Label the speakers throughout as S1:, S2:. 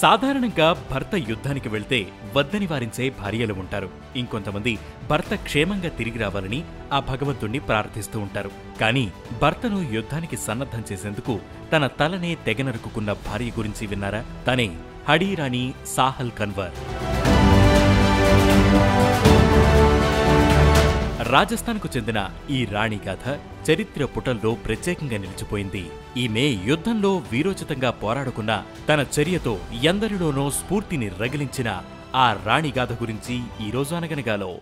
S1: సాధారణంగా భర్త యుద్ధానికి వెళ్తే వద్దని వారించే భార్యలు ఉంటారు. ఇంకొంతమంది భర్త క్షేమంగా తిరిగి రావాలని ఆ భగవంతుణ్ణి ప్రార్థిస్తూ ఉంటారు. కానీ భర్తను యుద్ధానికి సన్నద్ధం చేసేందుకు తన తలనే తెగనరుకున్న భార్య గురించి విన్నారా? తనే హడీ రాణి సాహల్ కన్వర్. రాజస్థాన్కు చెందిన ఈ రాణి గాథ చరిత్ర పుటల్లో ప్రత్యేకంగా నిలిచిపోయింది. ఈమె యుద్ధంలో వీరోచితంగా పోరాడుకున్న తన చర్యతో ఎందరిలోనో స్ఫూర్తిని రగిలించిన ఆ రాణి గాథ గురించి ఈరోజు అనగనగాలో.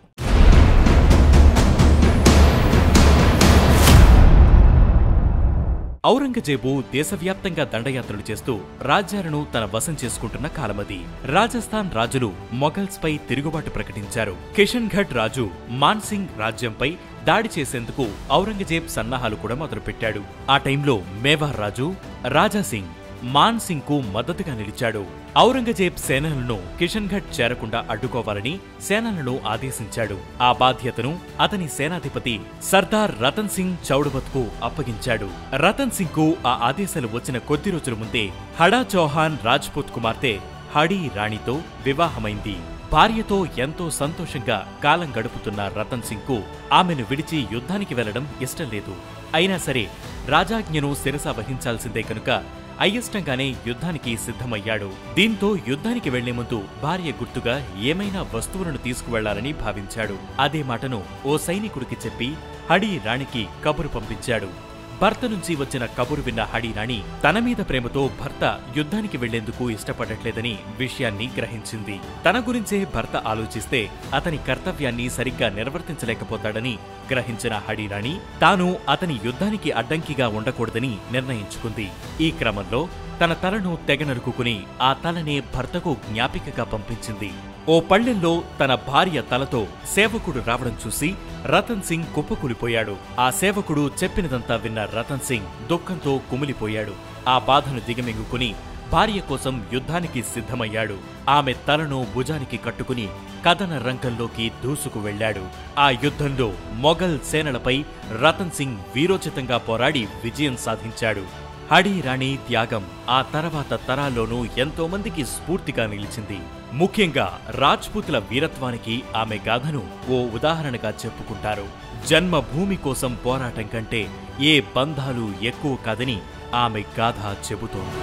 S1: ఔరంగజేబు దేశవ్యాప్తంగా దండయాత్రలు చేస్తూ రాజ్యాలను తన వశం చేసుకుంటున్న కాలమది. రాజస్థాన్ రాజులు మొఘల్స్ పై తిరుగుబాటు ప్రకటించారు. కిషన్గఢ్ రాజు మాన్సింగ్ రాజ్యంపై దాడి చేసేందుకు ఔరంగజేబ్ సన్నాహాలు కూడా మొదలుపెట్టాడు. ఆ టైంలో మేవార్ రాజు రాజాసింగ్ మాన్సింగ్ కు మద్దతుగా నిలిచాడు. ఔరంగజేబ్ సేనలను కిషన్గఢ్ చేరకుండా అడ్డుకోవాలని సేనలను ఆదేశించాడు. ఆ బాధ్యతను అతని సేనాధిపతి సర్దార్ రతన్ సింగ్ చౌడవత్ కు అప్పగించాడు. రతన్ సింగ్ కు ఆ ఆదేశాలు వచ్చిన కొద్ది రోజుల ముందే హడా చౌహాన్ రాజ్పుత్ కుమార్తె హడీ రాణితో వివాహమైంది. భార్యతో ఎంతో సంతోషంగా కాలం గడుపుతున్న రతన్ సింగ్ కు ఆమెను విడిచి యుద్ధానికి వెళ్లడం ఇష్టం లేదు. అయినా సరే రాజాజ్ఞను శిరస వహించాల్సిందే కనుక అయిష్టంగానే యుద్ధానికి సిద్ధమయ్యాడు. దీంతో యుద్ధానికి వెళ్లే ముందు భార్య గుర్తుగా ఏమైనా వస్తువులను తీసుకువెళ్లాలని భావించాడు. అదే మాటను ఓ సైనికుడికి చెప్పి హడీ రాణికి కబురు పంపించాడు. భర్త నుంచి వచ్చిన కబురు విన్న హడీ రాణి తన మీద ప్రేమతో భర్త యుద్ధానికి వెళ్లేందుకు ఇష్టపడట్లేదని విషయాన్ని గ్రహించింది. తన గురించే భర్త ఆలోచిస్తే అతని కర్తవ్యాన్ని సరిగ్గా నిర్వర్తించలేకపోతాడని గ్రహించిన హడీ రాణి తాను అతని యుద్ధానికి అడ్డంకిగా ఉండకూడదని నిర్ణయించుకుంది. ఈ క్రమంలో తన తలను తెగనరుకుని ఆ తలనే భర్తకు జ్ఞాపికగా పంపించింది. ఓ పళ్ళెంలో తన భార్య తలతో సేవకుడు రావడం చూసి రతన్ సింగ్ కుప్పకూలిపోయాడు. ఆ సేవకుడు చెప్పినదంతా విన్న రతన్ సింగ్ దుఃఖంతో కుమిలిపోయాడు. ఆ బాధను దిగమింగుకుని భార్య కోసం యుద్ధానికి సిద్ధమయ్యాడు. ఆమె తలను భుజానికి కట్టుకుని కథన రంగంలోకి దూసుకు వెళ్లాడు. ఆ యుద్ధంలో మొఘల్ సేనలపై రతన్ సింగ్ వీరోచితంగా పోరాడి విజయం సాధించాడు. హడీ రాణి త్యాగం ఆ తర్వాత తరాల్లోనూ ఎంతో మందికి స్ఫూర్తిగా నిలిచింది. ముఖ్యంగా రాజ్పుతుల వీరత్వానికి ఆమె గాథను ఓ ఉదాహరణగా చెప్పుకుంటారు. జన్మభూమి కోసం పోరాటం కంటే ఏ బంధాలు ఎక్కువ కాదని ఆమె గాథ చెబుతోంది.